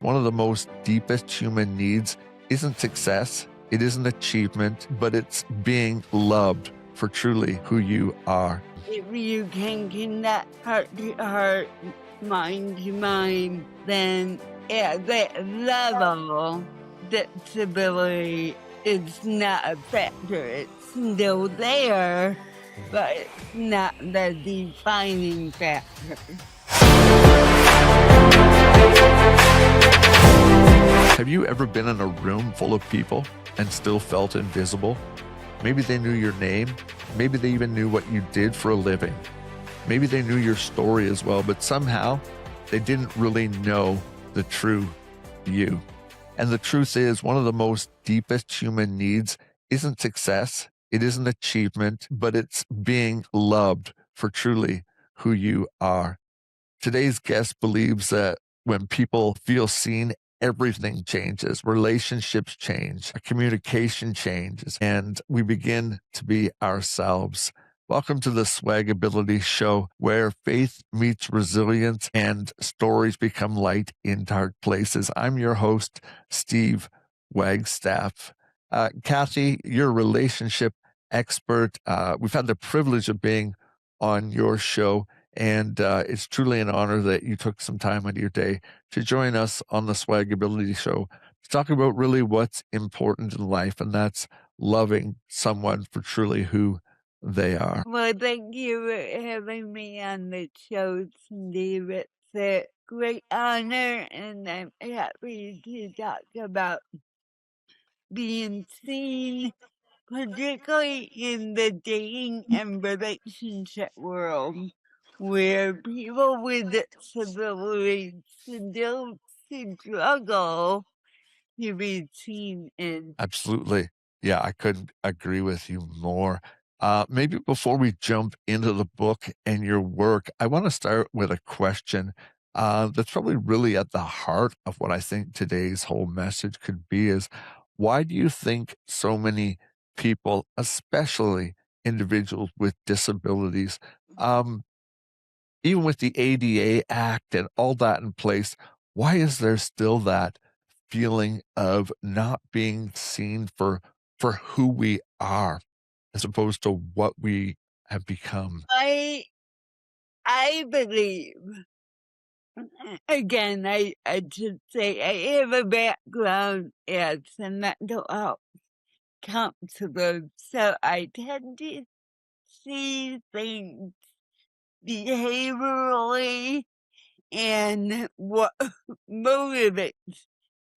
One of the most deepest human needs isn't success, it isn't achievement, but it's being loved for truly who you are. If you can connect heart to heart, mind to mind, then at that level, disability is not a factor. It's still there, but it's not the defining factor. Have you ever been in a room full of people and still felt invisible? Maybe they knew your name. Maybe they even knew what you did for a living. Maybe they knew your story as well, but somehow they didn't really know the true you. And the truth is, one of the most deepest human needs isn't success, it isn't achievement, but it's being loved for truly who you are. Today's guest believes that when people feel seen, everything changes, relationships change, communication changes, and we begin to be ourselves. Welcome to the SwagAbility show, where faith meets resilience and stories become light in dark places. I'm your host, Steve Wagstaff. Cathy, you're a relationship expert. We've had the privilege of being on your show, and it's truly an honor that you took some time out of your day to join us on the SwagAbility show to talk about really what's important in life, and that's loving someone for truly who they are. Well, thank you for having me on the show, Steve. It's a great honor, and I'm happy to talk about being seen, particularly in the dating and relationship world, where people with disabilities still struggle to be seen in. Absolutely. Yeah, I couldn't agree with you more. Maybe before we jump into the book and your work, I want to start with a question that's probably really at the heart of what I think today's whole message could be is, why do you think so many people, especially individuals with disabilities, um, even with the ADA Act and all that in place, why is there still that feeling of not being seen for who we are as opposed to what we have become? I believe, again, I should say I have a background as a mental health counselor, so I tend to see things behaviorally and what motivates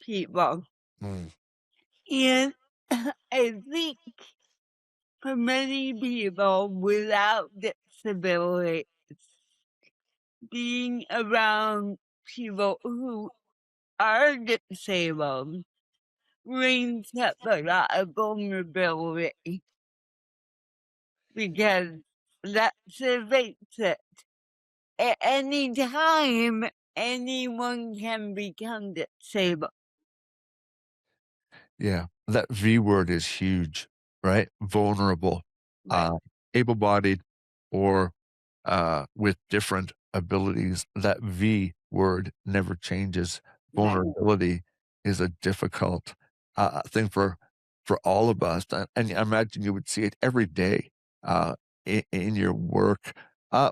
people. Mm, And I think for many people without disabilities, being around people who are disabled brings up a lot of vulnerability because let's face it, at any time, anyone can become disabled. yeah, that V word is huge, right? Vulnerable, Right. uh, able-bodied, or with different abilities. That V word never changes. Right. Vulnerability is a difficult thing for all of us, and I imagine you would see it every day in your work.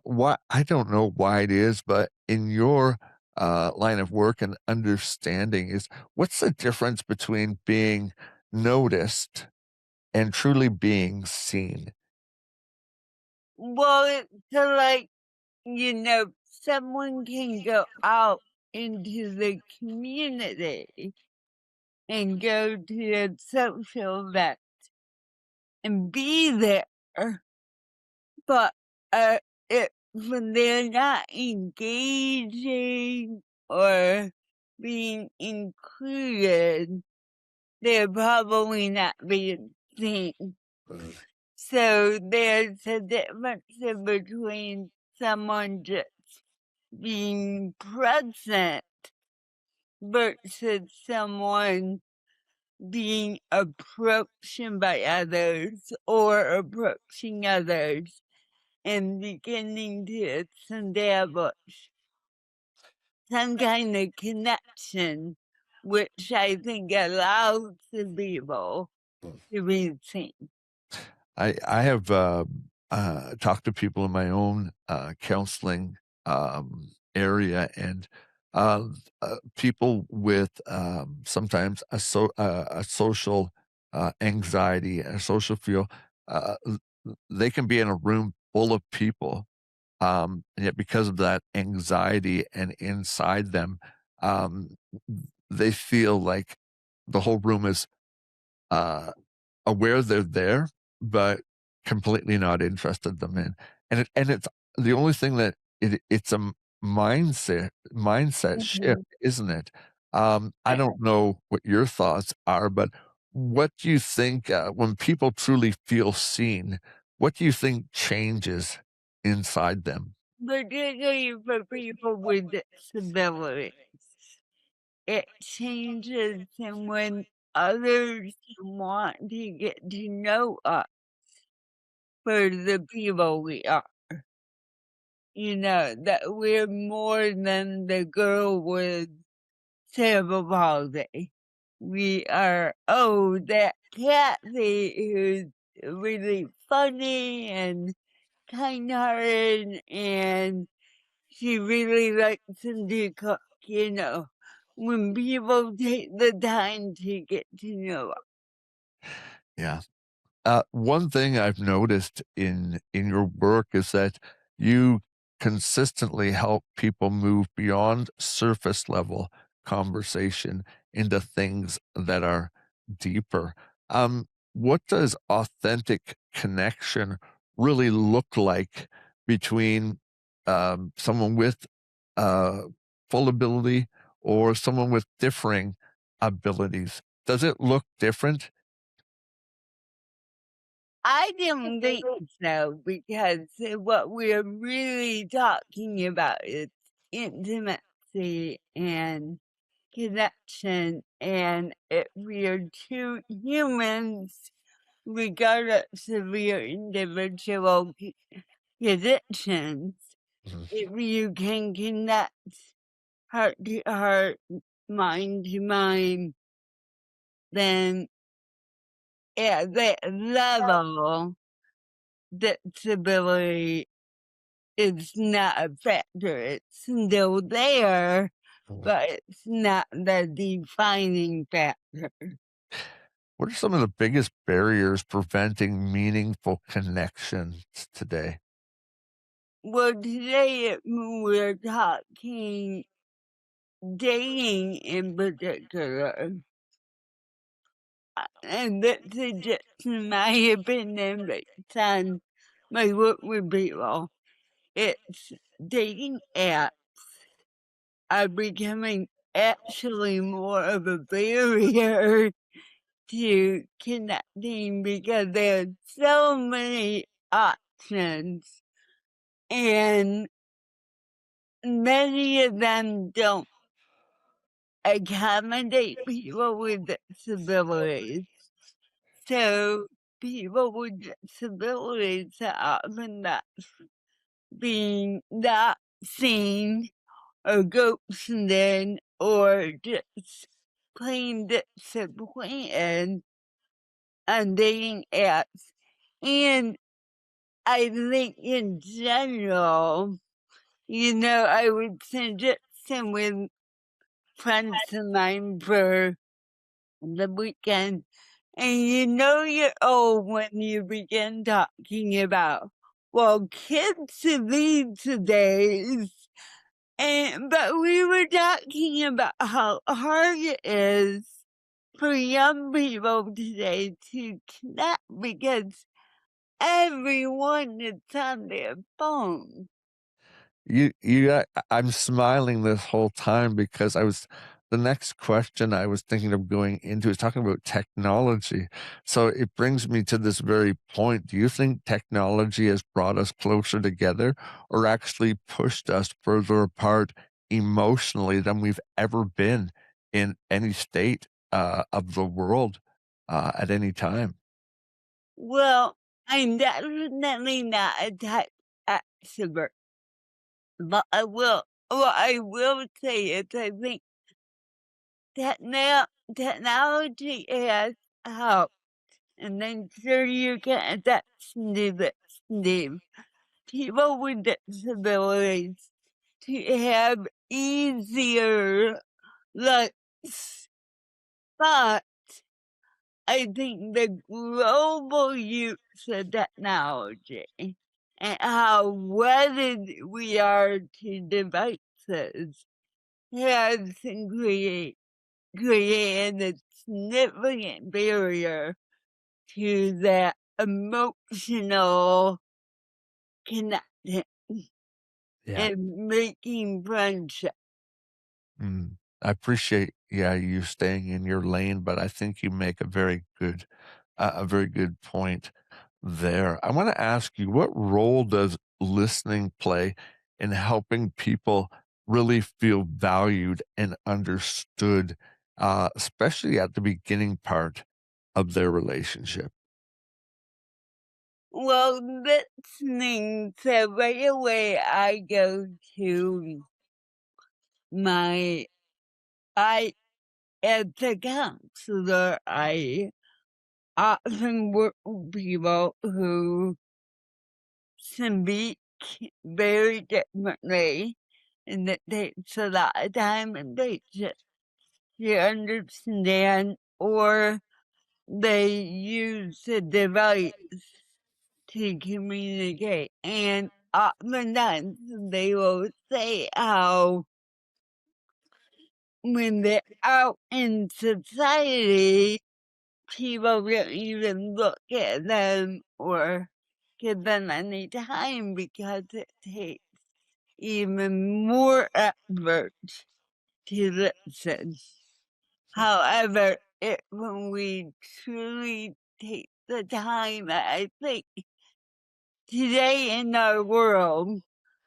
Why I don't know why it is, but in your line of work and understanding is what's the difference between being noticed and truly being seen? Well, it's like, someone can go out into the community and go to a social event and be there, but if when they're not engaging or being included, they're probably not being seen. So there's a difference in between someone just being present versus someone being approached by others or approaching others and beginning to establish some kind of connection which I think allows the people to be seen. I have talked to people in my own counseling area, and uh, people with sometimes a social anxiety and a social feel. They can be in a room full of people, and yet because of that anxiety and inside them, um, they feel like the whole room is uh, aware they're there, but completely not interested them in. And it's the only thing that it's a mindset shift, Mhm. isn't it? I Uh, don't know what your thoughts are, but what do you think when people truly feel seen? What do you think changes inside them? Particularly for people with disabilities, it changes and when others want to get to know us for the people we are. You know, that we're more than the girl with cerebral palsy. We are, oh, that Cathy who's really funny and kind-hearted, and she really likes to cook, you know, when people take the time to get to know us. Yeah. One thing I've noticed in your work is that you consistently help people move beyond surface level conversation into things that are deeper. What does authentic connection really look like between someone with uh, full ability or someone with differing abilities? Does it look different? I don't think so, because what we're really talking about is intimacy and connection, and if we are two humans, regardless of your individual conditions, if you can connect heart to heart, mind to mind, then at that level, disability is not a factor. It's still there, Mhm. but it's not the defining factor. What are some of the biggest barriers preventing meaningful connections today? Well, today we're talking dating in particular, and this is just my opinion based on my work with people. It's dating apps are becoming actually more of a barrier to connecting because there's so many options, and many of them don't accommodate people with disabilities. So people with disabilities are often not seen or ghosted or just plain disappointed on dating apps. And I think in general, you know, I would suggest him with friends of mine for the weekend. And you know you're old when you begin talking about, well, kids of these days. And but we were talking about how hard it is for young people today to connect because everyone is on their phone. I'm smiling this whole time because the next question I was thinking of going into is talking about technology. So it brings me to this very point. Do you think technology has brought us closer together or actually pushed us further apart emotionally than we've ever been in any state of the world at any time? Well, I'm definitely not a type extrovert, but what I will say is I think technology has helped, and I'm sure you can attest to this, Steve. People with disabilities to have easier lives, but I think the global use of technology and how wedded we are to devices has created a significant barrier to that emotional connection Yeah. and making friendship. I appreciate, yeah, you staying in your lane, but I think you make a very good point there. I want to ask you, what role does listening play in helping people really feel valued and understood, especially at the beginning part of their relationship? Well, listening, so right away I go to my I as a counselor, I often work with people who speak very differently, and it takes a lot of time and patience to understand, or they use a device to communicate. And oftentimes they will say how when they're out in society, people don't even look at them or give them any time because it takes even more effort to listen. However, when we truly take the time, I think today in our world,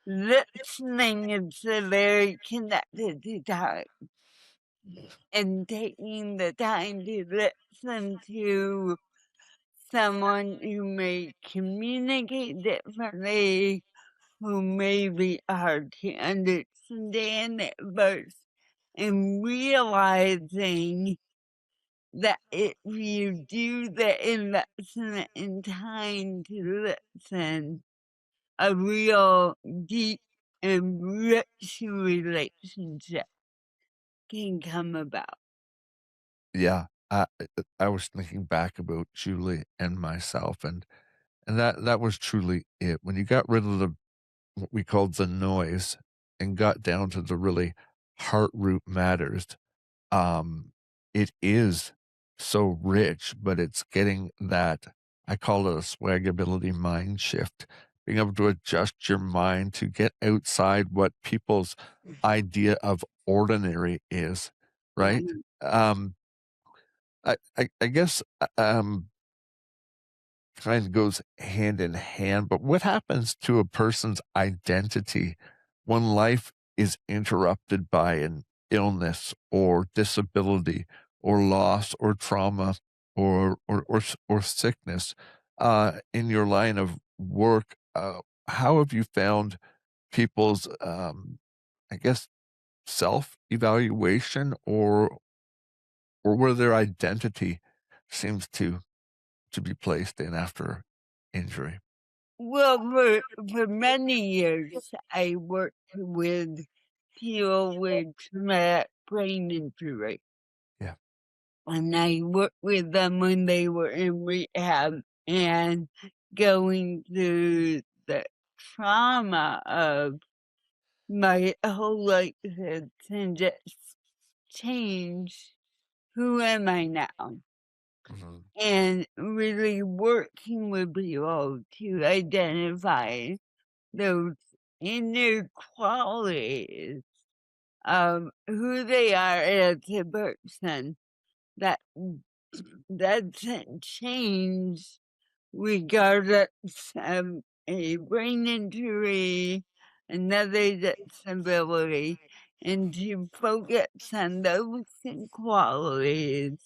listening is a very connected to time. And taking the time to listen to someone who may communicate differently, who may be hard to understand at first, and realizing that if you do the investment in time to listen, a real deep and rich relationship can come about. Yeah, I was thinking back about Julie and myself, and that was truly it. When you got rid of the what we called the noise and got down to the really heart root matters, um, it is so rich, but it's getting that, I call it a swagability mind shift, being able to adjust your mind to get outside what people's idea of ordinary is, right? Right. Um, I guess, kind of goes hand in hand, but what happens to a person's identity when life is interrupted by an illness or disability or loss or trauma or sickness in your line of work? How have you found people's, I guess, self evaluation or where their identity seems to be placed in after injury? Well, for many years, I worked with people with traumatic brain injury. Yeah. And I worked with them when they were in rehab and going through the trauma of my whole life has just changed. Who am I now? Mhm. And really working with people to identify those inequalities of who they are as a person that doesn't change regardless of a brain injury, another disability, and to focus on those qualities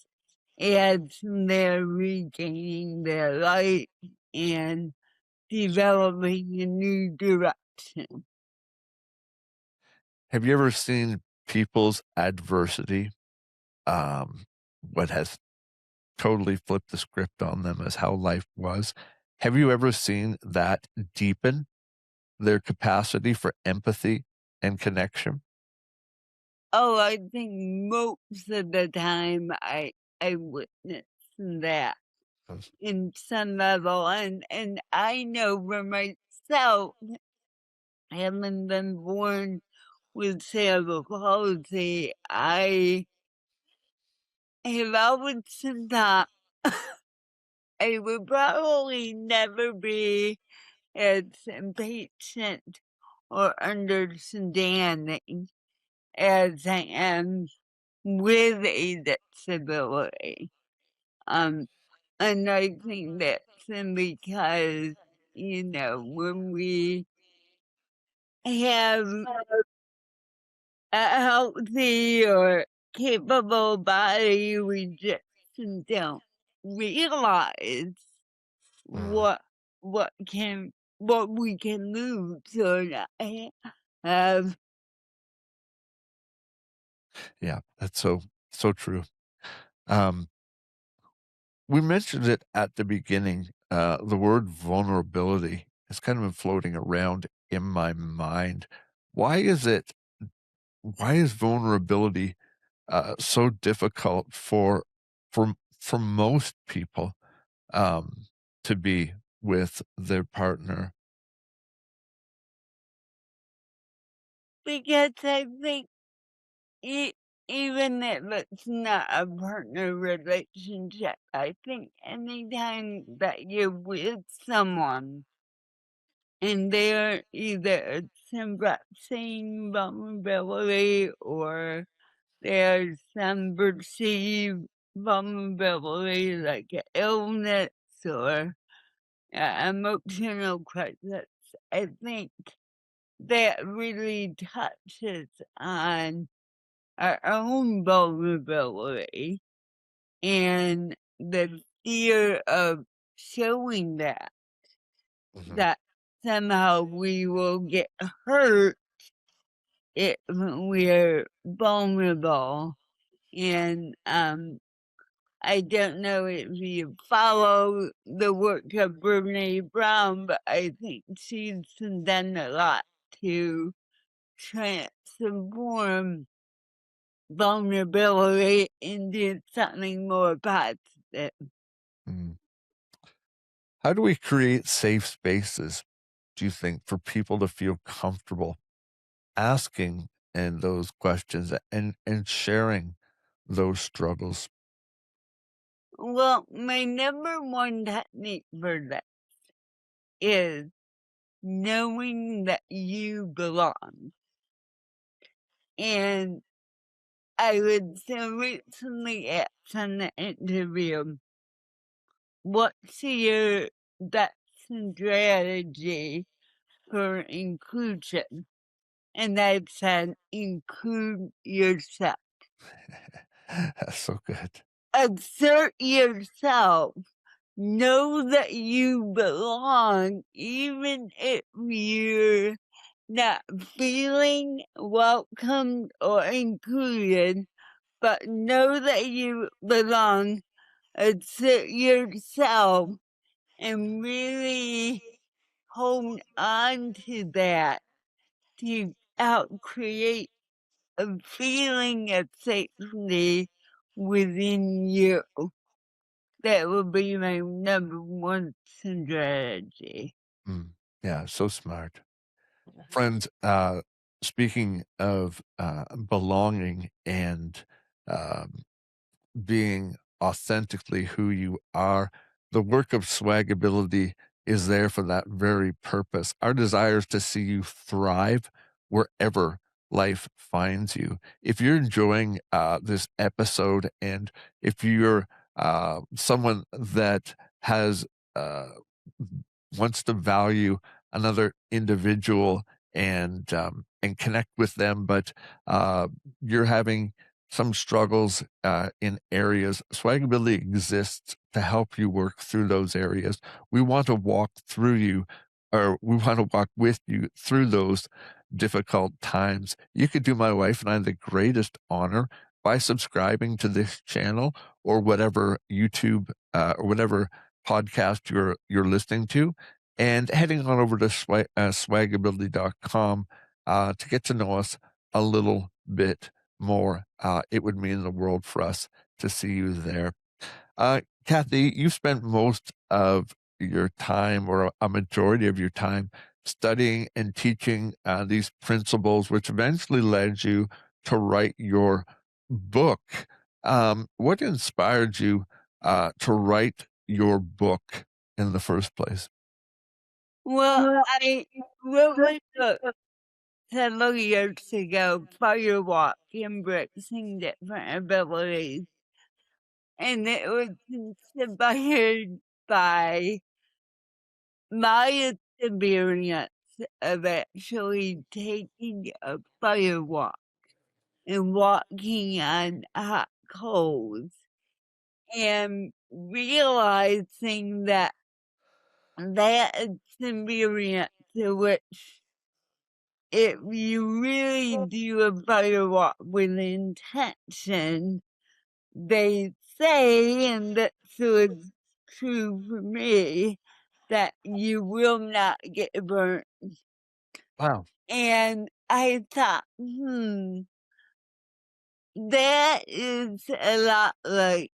as they're regaining their life and developing a new direction. Have you ever seen people's adversity what has totally flipped the script on them as how life was. Have you ever seen that deepen their capacity for empathy and connection? Oh, I think most of the time I witness that Yes. in some level, and I know for myself, having been born with cerebral palsy, I have always thought I would probably never be as impatient or understanding as I am with a disability. Um, and I think that's because, when we have a healthy or capable body, we just don't realize Mm, what what can what we can lose or not have. yeah, that's so true. Um, we mentioned it at the beginning. The word vulnerability has kind of been floating around in my mind. Why is it? Why is vulnerability so difficult for most people to be with their partner? Because I think e even if it's not a partner relationship, I think anytime that you're with someone and they're either expressing vulnerability or there's some perceived vulnerability like a illness or emotional crisis, I think that really touches on our own vulnerability and the fear of showing Mhm, that somehow we will get hurt if we're vulnerable. And I don't know if you follow the work of Brené Brown, but I think she's done a lot to transform vulnerability into something more positive. mm. How do we create safe spaces, do you think, for people to feel comfortable asking and those questions and sharing those struggles? Well, my number one technique for that is knowing that you belong. And I was recently asked in the interview, what's your best strategy for inclusion? And I've said, include yourself. That's so good. Assert yourself. Know that you belong, even if you're not feeling welcomed or included, but know that you belong. Assert yourself and really hold on to that to help create a feeling of safety within you. That would be my number one strategy. Mm, yeah, so smart. Friends, speaking of belonging and um, being authentically who you are. The work of SwagAbility is there for that very purpose. Our desire is to see you thrive wherever life finds you. If you're enjoying this episode and if you're someone that has uh, wants to value another individual and connect with them, but you're having some struggles in areas. Swagability exists to help you work through those areas. We want to walk through you, or we want to walk with you through those difficult times. You could do my wife and I the greatest honor by subscribing to this channel or whatever YouTube or whatever podcast you're listening to, and heading on over to swagability.com to get to know us a little bit more. It would mean the world for us to see you there. Cathy, you spent most of your time, or a majority of your time, studying and teaching these principles, which eventually led you to write your book. What inspired you to write your book in the first place? Well, I wrote a book several years ago, Firewalk, Embracing Different Abilities. And it was inspired by my experience of actually taking a firewalk and walking on hot coals and realizing that that experience in which if you really do a firewalk with intention, they say, and that's was true for me, that you will not get burnt. Wow. And I thought, that is a lot like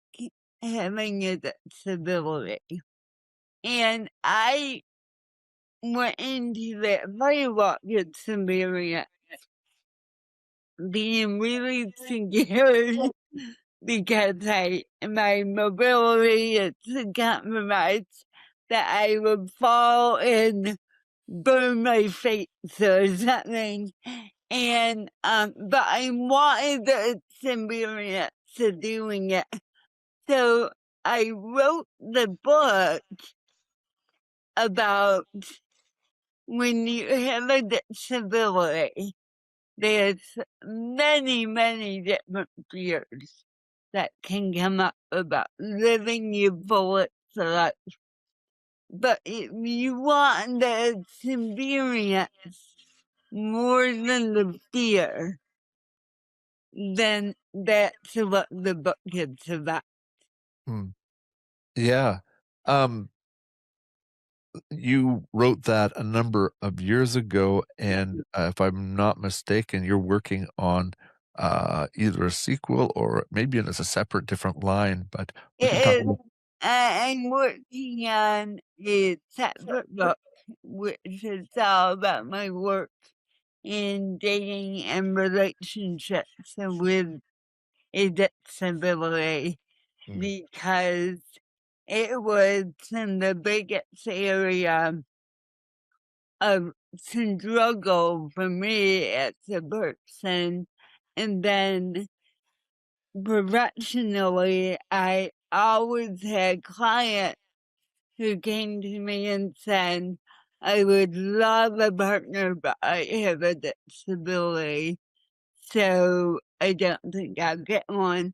having a disability. And I went into that firewalk experience being really scared because my mobility is compromised, that I would fall and burn my face or something. And but I wanted the experience of doing it. So I wrote the book about when you have a disability. There's many, many different fears that can come up about living your fullest life. But if you want the experience more than the fear, then that's what the book is about. Hmm. Yeah. Um, you wrote that a number of years ago, and if I'm not mistaken, you're working on either a sequel or maybe it's a separate different line, but we can talk It is, about. I'm working on a separate book, which is all about my work in dating and relationships with a disability, Mm, because it was in the biggest area of struggle for me as a person. And then professionally, I always had clients who came to me and said, I would love a partner, but I have a disability, so I don't think I'll get one.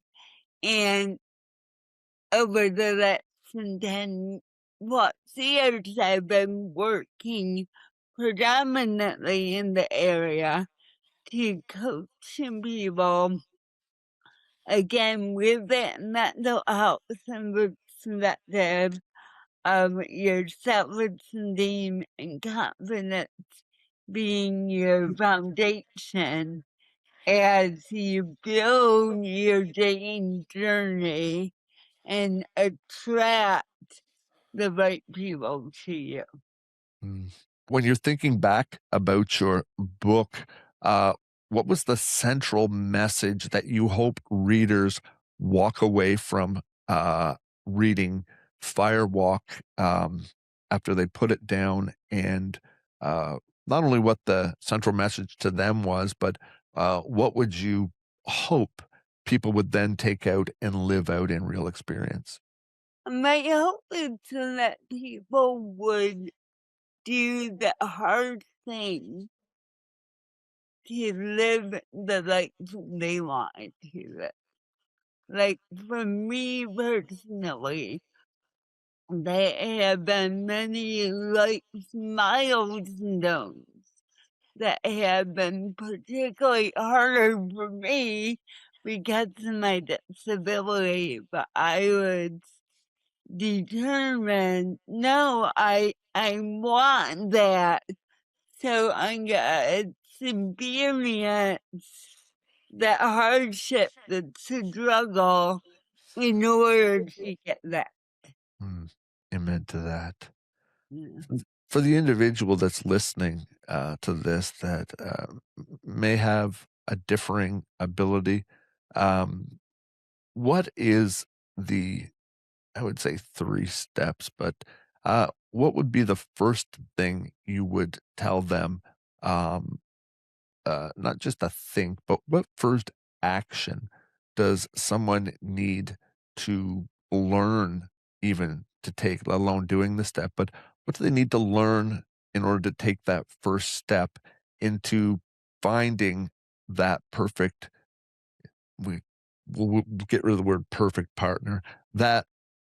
And over the last 10 plus years, I've been working predominantly in the area to coach people again with that mental health and perspective of your self-esteem and confidence being your foundation as you build your dating journey and attract the right people to you. mm. When you're thinking back about your book, uh, what was the central message that you hope readers walk away from reading Firewalk after they put it down, and uh, not only what the central message to them was, but what would you hope people would then take out and live out in real experience? My hope is that people would do the hard thing to live the life they want to live. Like for me personally, there have been many life milestones that have been particularly harder for me because of my disability, but I was determined, no, I want that, so I'm gonna experience the hardship, the struggle in order to get that. Mm. Amen to that. Yeah. For the individual that's listening to this that may have a differing ability, um, what is the, I would say 3 steps, but what would be the first thing you would tell them? Um, not just a think, but what first action does someone need to learn even to take, let alone doing the step? But what do they need to learn in order to take that first step into finding that perfect, we we'll get rid of the word perfect partner, that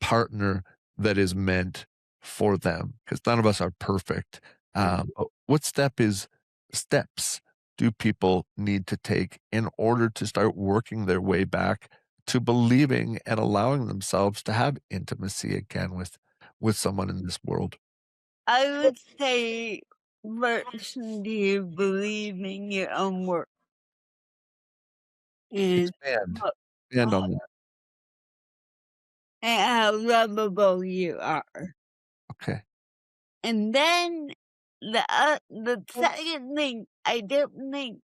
partner that is meant for them, because none of us are perfect. But what steps do people need to take in order to start working their way back to believing and allowing themselves to have intimacy again with someone in this world? I would say first, do you believe in your own work and Expand. how Expand on that. and how lovable you are? Okay. And then the second thing, I don't think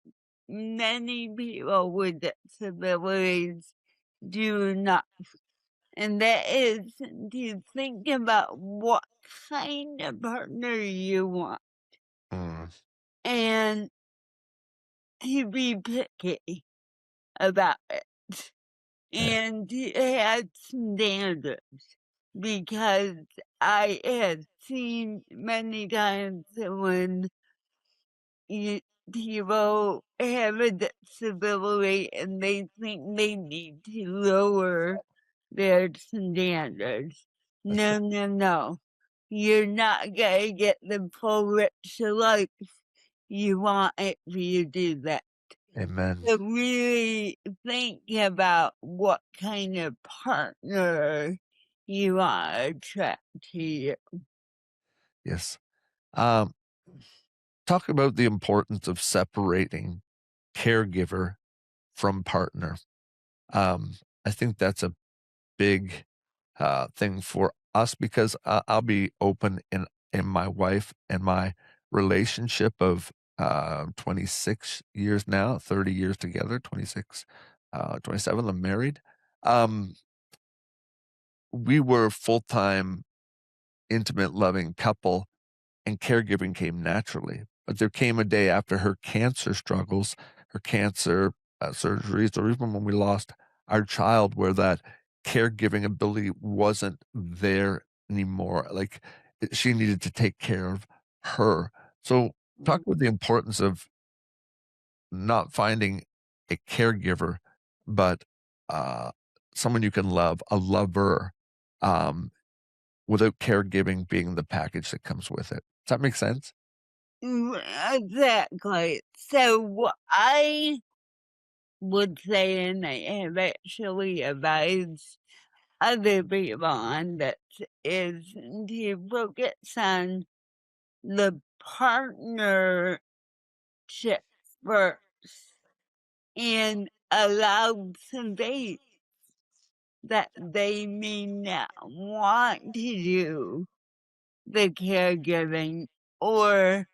many people with disabilities do not, and that is to think about what kind of partner you want Mm, and to be picky about it yeah. and to have standards because I have seen many times when you, people have a disability and they think they need to lower their standards. That's No, no, no. You're not gonna get the full rich life you want if you do that. Amen. So really think about what kind of partner you want to attract to you. Yes. Um, Talk about the importance of separating caregiver from partner. Um, I think that's a big thing for us because I'll be open in my wife and my relationship of 26 years now, 30 years together, 26, 27. I'm married. Um, we were full time, intimate, loving couple and caregiving came naturally. But there came a day after her cancer struggles, her cancer surgeries, or even when we lost our child, where that caregiving ability wasn't there anymore. Like she needed to take care of her. So, talk about the importance of not finding a caregiver, but uh, someone you can love, a lover, um, without caregiving being the package that comes with it. Does that make sense? Exactly. So what I would say, and I have actually advised other people on this, is to focus on the partnership first and allow space that they may not want to do the caregiving or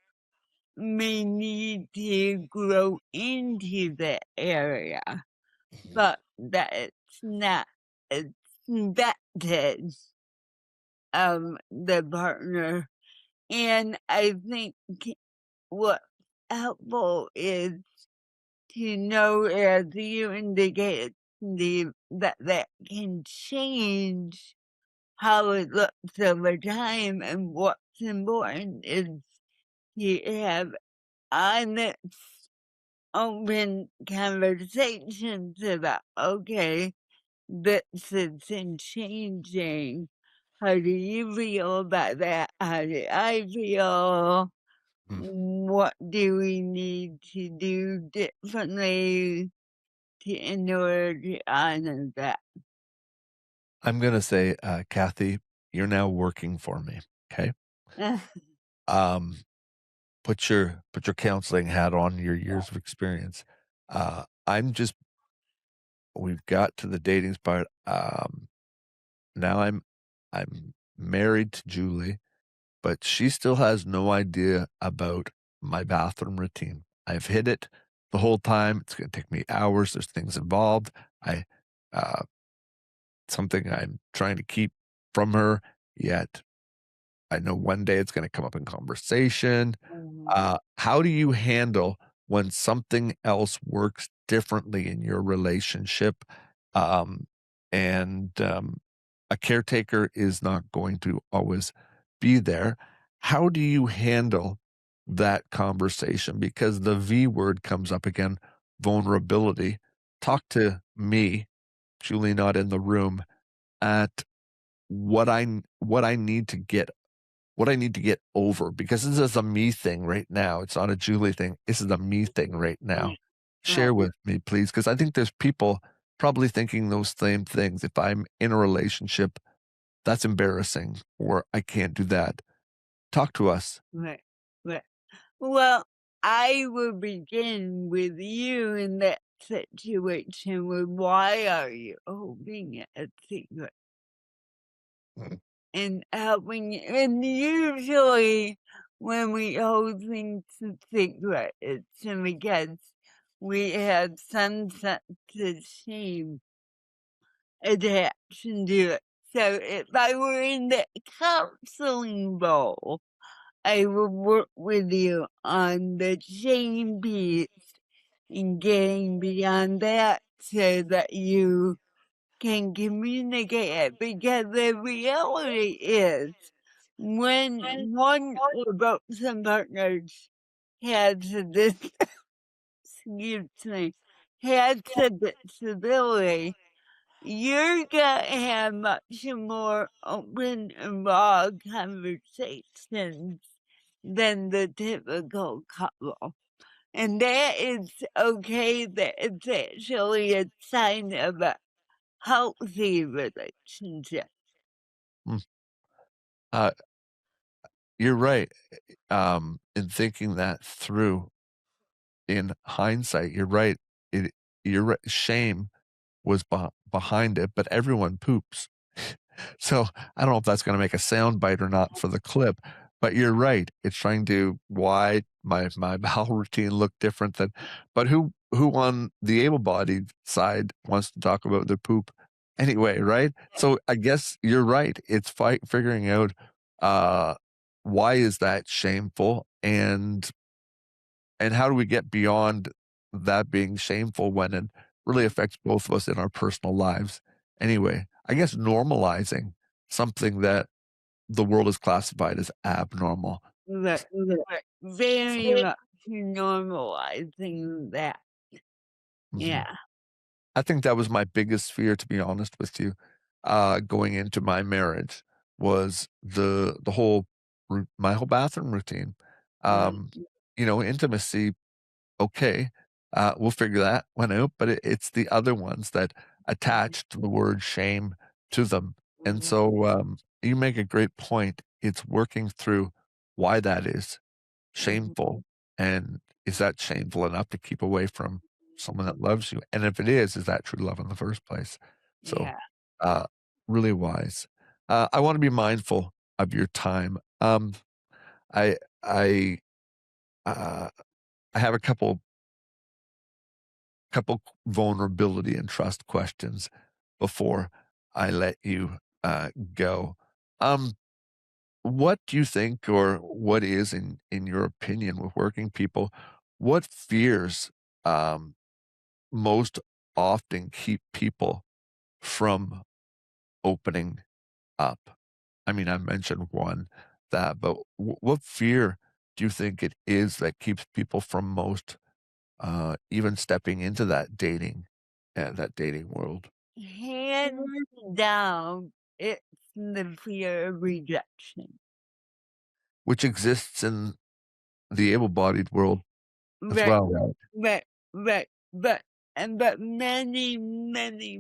may need to grow into the area, but that it's not expected of the partner. And I think what's helpful is to know, as you indicate, that can change how it looks over time. And what's important is to have honest, open conversations about, okay, this isn't changing. How do you feel about that? How do I feel? Mm, What do we need to do differently in order to honor that. I'm gonna say, Kathy, you're now working for me. Okay. Um, put your counseling hat on, your years of experience. I'm just we've got to the dating part. Now I'm married to Julie, but she still has no idea about my bathroom routine. I've hid it the whole time. It's gonna take me hours. There's things involved. I uh something I'm trying to keep from her, yet I know one day it's gonna come up in conversation. Mhm. How do you handle when something else works differently in your relationship? Um, and a caretaker is not going to always be there. How do you handle that conversation? Because the V word comes up again, vulnerability. Talk to me, Julie, not in the room, at what I need to get over, because this is a me thing right now. It's not a Julie thing. This is a me thing right now. Share Right, with me, please, because I think there's people probably thinking those same things. If I'm in a relationship, that's embarrassing, or I can't do that. Talk to us. right, right. Well, I will begin with you in that situation with why are you holding it a secret? Mm, And helping and usually when we hold things a secret, it's because we have some sense of shame attached to it. So if I were in the counseling role, I would work with you on the shame piece and getting beyond that so that you can communicate it, because the reality is when one or both some partners has this excuse me, has a disability, you're gonna have much more open and raw conversations than the typical couple. And that is okay, that it's actually a sign of a healthy relationship. mm. Uh, you're right. In thinking that through in hindsight, you're right. It, you're right. Shame was behind it, but everyone poops. So I don't know if that's going to make a sound bite or not for the clip, but you're right. It's trying to why my bowel routine look different than, but who on the able-bodied side wants to talk about their poop anyway, right? So I guess you're right. It's figuring out uh why is that shameful, and how do we get beyond that being shameful when it really affects both of us in our personal lives? Anyway, I guess normalizing something that the world has classified as abnormal. Right, right. Very much normalizing that. Mhm. Yeah. I think that was my biggest fear, to be honest with you, going into my marriage was the whole my whole bathroom routine. Right. Um, intimacy. Okay, we'll figure that one out, but it's the other ones that attach to the word shame to them, and so, you make a great point. It's working through why that is shameful, and is that shameful enough to keep away from someone that loves you? And if it is that true love in the first place? So, Yeah. uh, really wise. I wanna be mindful of your time. I I, uh, I have a couple vulnerability and trust questions before I let you go. Um, what do you think, or what is in your opinion with working people? What fears um, most often keep people from opening up? I mean, I mentioned one that, but what fear do you think it is that keeps people from most even stepping into that dating world, Hands down, it's the fear of rejection. which exists in the able-bodied world as Right, well, right? right, right, right. but many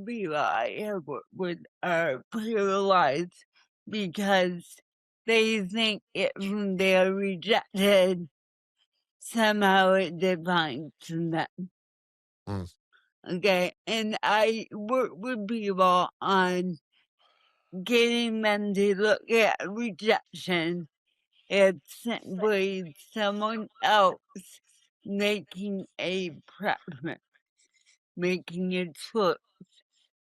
people I have worked with are paralyzed because they think if they're rejected, somehow it defines them. Mm. Okay, and I work with people on getting them to look at rejection as simply someone else making a preference, making a choice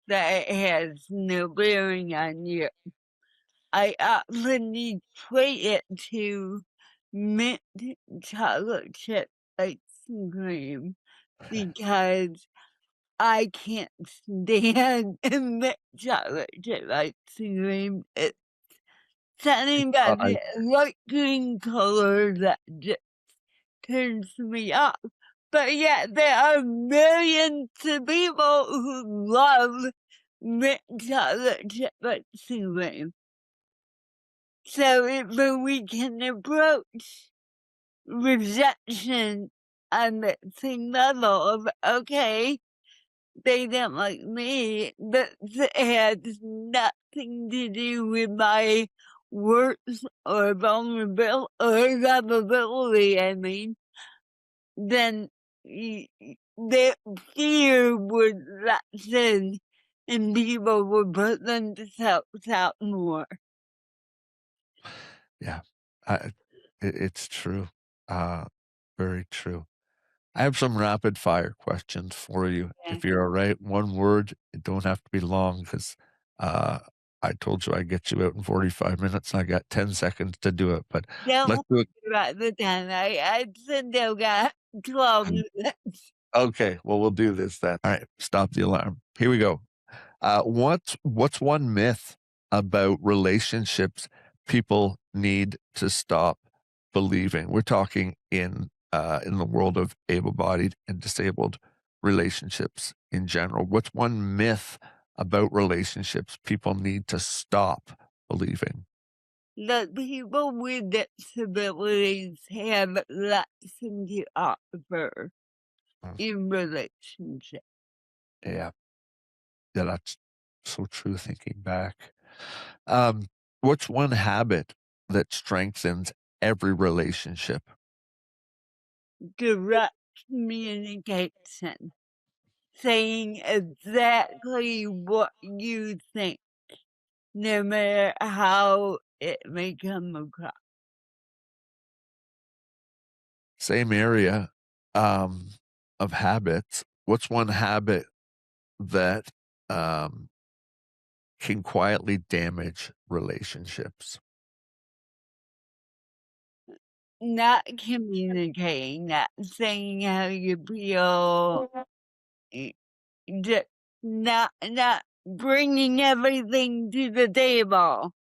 that has no bearing on you. I often equate it to mint chocolate chip ice cream because I can't stand mint chocolate chip ice cream. It's something about I the light green color that just turns me off. But yet there are millions of people who love mint chocolate chip ice cream. So if we can approach rejection on the same level of, okay, they don't like me, but it has nothing to do with my worth or vulnerability or lovability, I mean, then the fear would lessen and people would put themselves out more. Yeah, it's true. Uh, very true. I have some rapid fire questions for you. If you're all right, one word. It don't have to be long because uh, I told you I'd get you out in 45 minutes. I got 10 seconds to do it, but Don't let's do it. worry about the time. I still got 12 minutes. Okay, well, we'll do this then. All right, stop the alarm. Here we go. What's one myth about relationships people need to stop believing? We're talking in the world of able-bodied and disabled relationships in general. What's one myth about relationships people need to stop believing? That people with disabilities have lots to offer Mm, in relationships. Yeah, yeah, that's so true. Thinking back, um, what's one habit that strengthens every relationship? Direct communication, saying exactly what you think, no matter how it may come across. Same area um, of habits. What's one habit that um, can quietly damage relationships? Not communicating, not saying how you feel, just not bringing everything to the table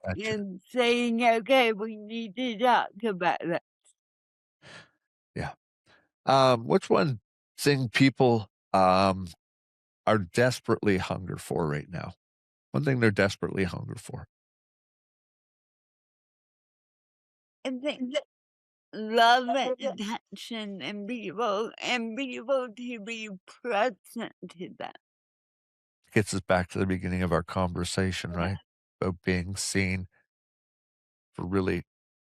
Gotcha. and saying, "Okay, we need to talk about that." Yeah. What's one thing people are desperately hunger for right now? One thing they're desperately hunger for. And think that love and attention and people to be present to them. Gets us back to the beginning of our conversation, right? About being seen for really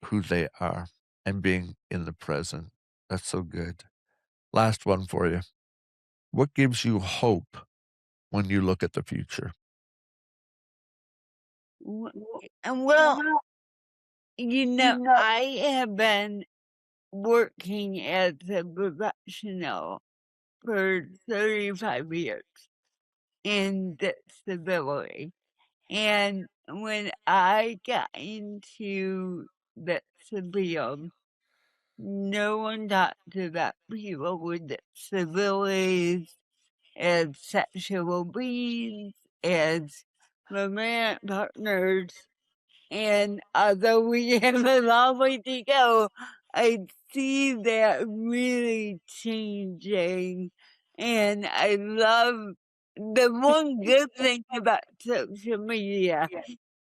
who they are and being in the present. That's so good. Last one for you. What gives you hope when you look at the future? W- And well, I have been working as a professional for 35 years in disability. And when I got into the field, no one talked about people with disabilities as sexual beings, as romantic partners. And although we have a long way to go, I see that really changing. And I love the one good thing about social media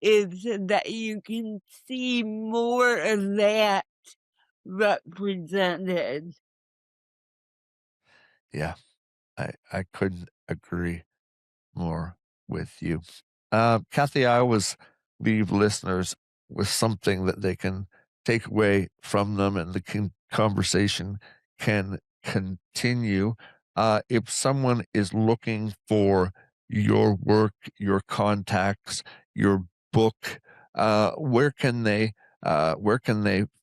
is that you can see more of that represented. Yeah, I couldn't agree more with you. Cathy, I always leave listeners with something that they can take away from them and the conversation can continue. If someone is looking for your work, your contacts, your book, where can they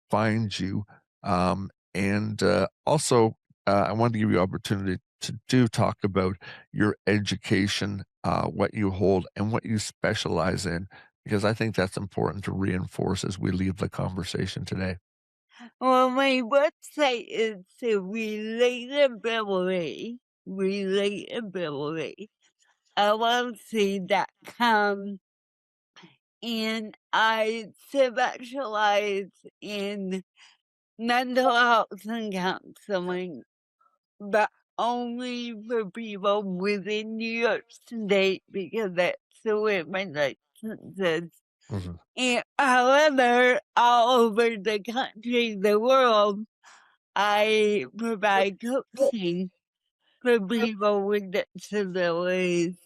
find you? And also, I wanted to give you opportunity to talk about your education, what you hold, and what you specialize in, because I think that's important to reinforce as we leave the conversation today. Well, my website is relatability, LLC.com, and I specialize in mental health and counseling, but only for people within New York State because that's where my license is. Mhm. And however, all over the country, the world, I provide coaching for people with disabilities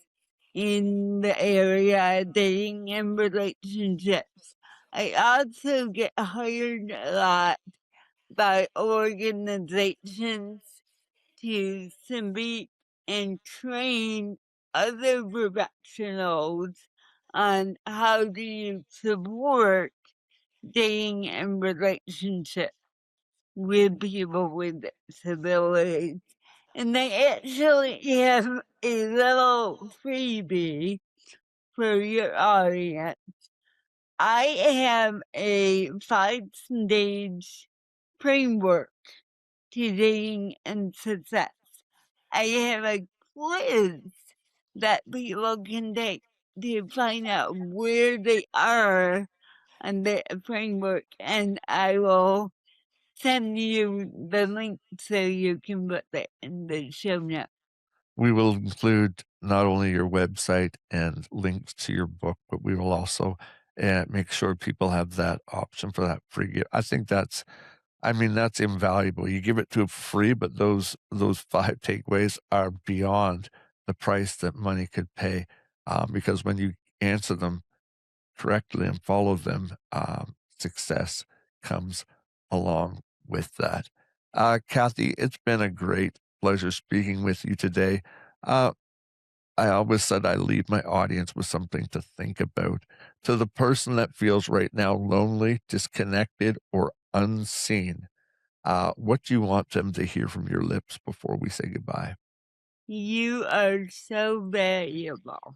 in the area of dating and relationships. I also get hired a lot by organizations to speak and train other professionals on how do you support dating and relationships with people with disabilities. And they actually have a little freebie for your audience. I have a 5-stage framework to dating and success. I have a quiz that people can take to find out where they are on the framework, and I will send you the link so you can put that in the show notes. We will include not only your website and links to your book, but we will also make sure people have that option for that free gift. I think that's invaluable. You give it to free, but those 5 takeaways are beyond the price that money could pay, because when you answer them correctly and follow them, success comes along with that. Cathy, it's been a great pleasure speaking with you today. Uh, I always said I leave my audience with something to think about. To the person that feels right now lonely, disconnected, or unseen, what do you want them to hear from your lips before we say goodbye? You are so valuable,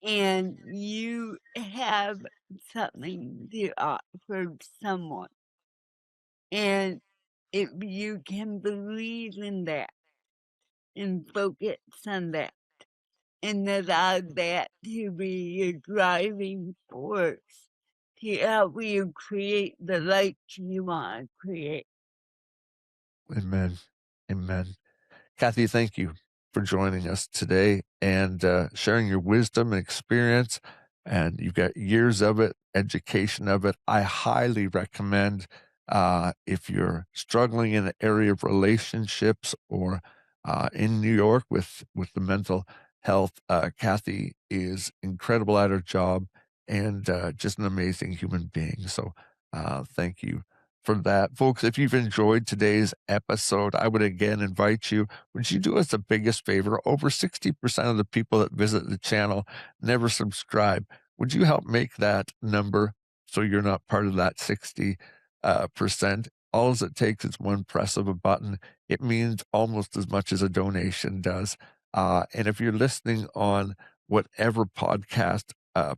and you have something to offer someone. And if you can believe in that and focus on that and allow that to be your driving force to help you create the life you want to create. Amen. Amen. Cathy, thank you for joining us today and sharing your wisdom and experience. And you've got years of it, education of it. I highly recommend, if you're struggling in the area of relationships or in New York with the mental health, Cathy is incredible at her job and just an amazing human being. So thank you for that. Folks, if you've enjoyed today's episode, I would again invite you, would you do us the biggest favor? Over 60% of the people that visit the channel never subscribe. Would you help make that number so you're not part of that 60%? All it takes is one press of a button. It means almost as much as a donation does. And if you're listening on whatever podcast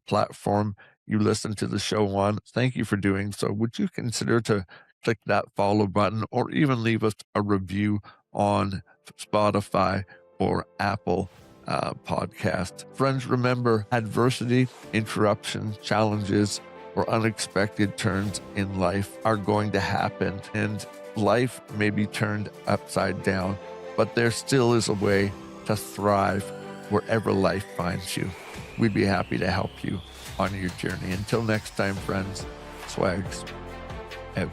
platform you listen to the show on, thank you for doing so. Would you consider to click that follow button or even leave us a review on Spotify or Apple podcast? Friends, remember, adversity, interruption, challenges, or unexpected turns in life are going to happen, and life may be turned upside down, but there still is a way to thrive wherever life finds you. We'd be happy to help you on your journey. Until next time, friends, Swags out.